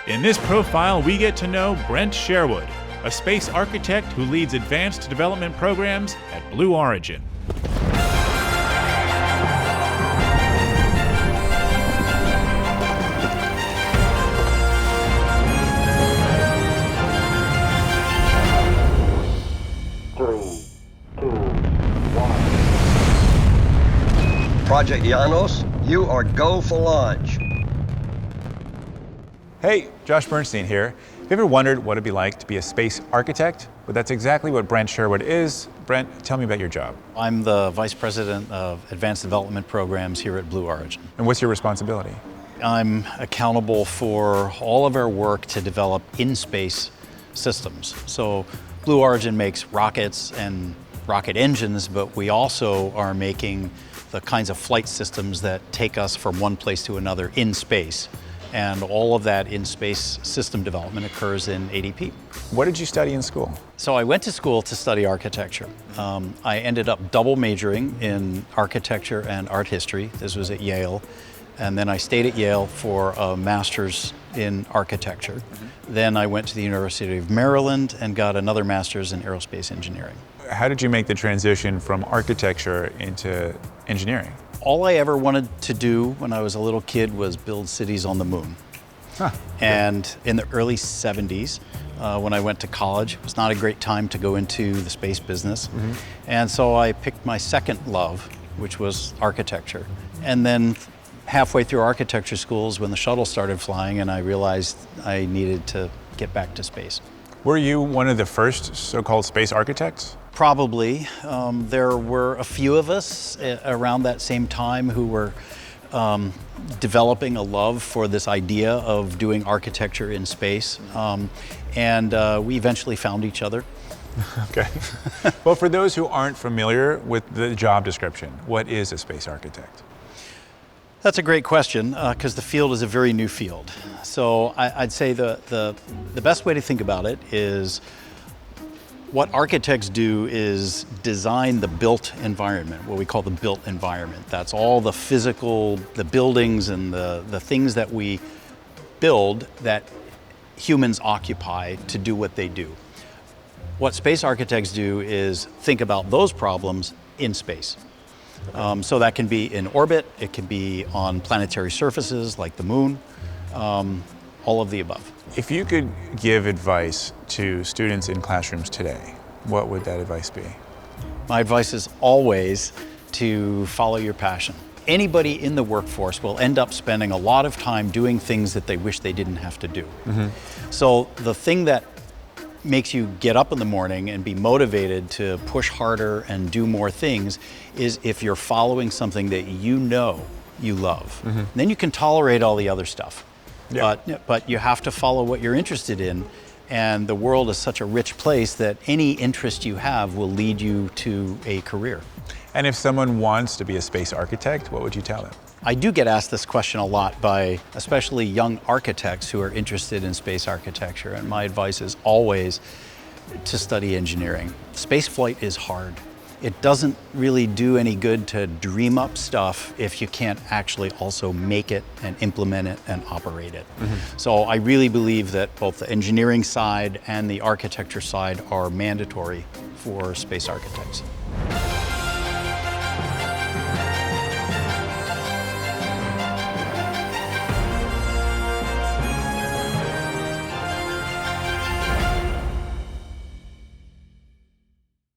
In this profile, we get to know Brent Sherwood, a space architect who leads advanced development programs at Blue Origin. Project Ianos, you are go for launch. Hey, Josh Berntein here. Have you ever wondered what it'd be like to be a space architect? Well, that's exactly what Brent Sherwood is. Brent, tell me about your job. I'm the Vice President of Advanced Development Programs here at Blue Origin. And what's your responsibility? I'm accountable for all of our work to develop in-space systems. So Blue Origin makes rockets and rocket engines, but we also are making the kinds of flight systems that take us from one place to another in space. And all of that in-space system development occurs in ADP. What did you study in school? So I went to school to study architecture. I ended up double majoring in architecture and art history. This was at Yale. And then I stayed at Yale for a master's in architecture. Then I went to the University of Maryland and got another master's in aerospace engineering. How did you make the transition from architecture into engineering? All I ever wanted to do when I was a little kid was build cities on the moon. And in the early 70s, when I went to college, it was not a great time to go into the space business. And so I picked my second love, which was architecture. And then halfway through architecture schools, when the shuttle started flying, and I realized I needed to get back to space. Were you one of the first so-called space architects? Probably. There were a few of us around that same time who were developing a love for this idea of doing architecture in space. And we eventually found each other. Okay. Well, for those who aren't familiar with the job description, what is a space architect? That's a great question, because the field is a very new field. So I'd say the best way to think about it is what architects do is design the built environment, what we call the built environment. That's all the physical, the buildings and the things that we build that humans occupy to do what they do. What space architects do is think about those problems in space. So that can be in orbit, it can be on planetary surfaces like the moon, all of the above. If you could give advice to students in classrooms today, what would that advice be? My advice is always to follow your passion. Anybody in the workforce will end up spending a lot of time doing things that they wish they didn't have to do. So the thing that makes you get up in the morning and be motivated to push harder and do more things is if you're following something that you know you love. Then you can tolerate all the other stuff. Yeah. But you have to follow what you're interested in, and the world is such a rich place that any interest you have will lead you to a career. And if someone wants to be a space architect, what would you tell them? I do get asked this question a lot by especially young architects who are interested in space architecture, and my advice is always to study engineering. Space flight is hard. It doesn't really do any good to dream up stuff if you can't actually also make it and implement it and operate it. So I really believe that both the engineering side and the architecture side are mandatory for space architects.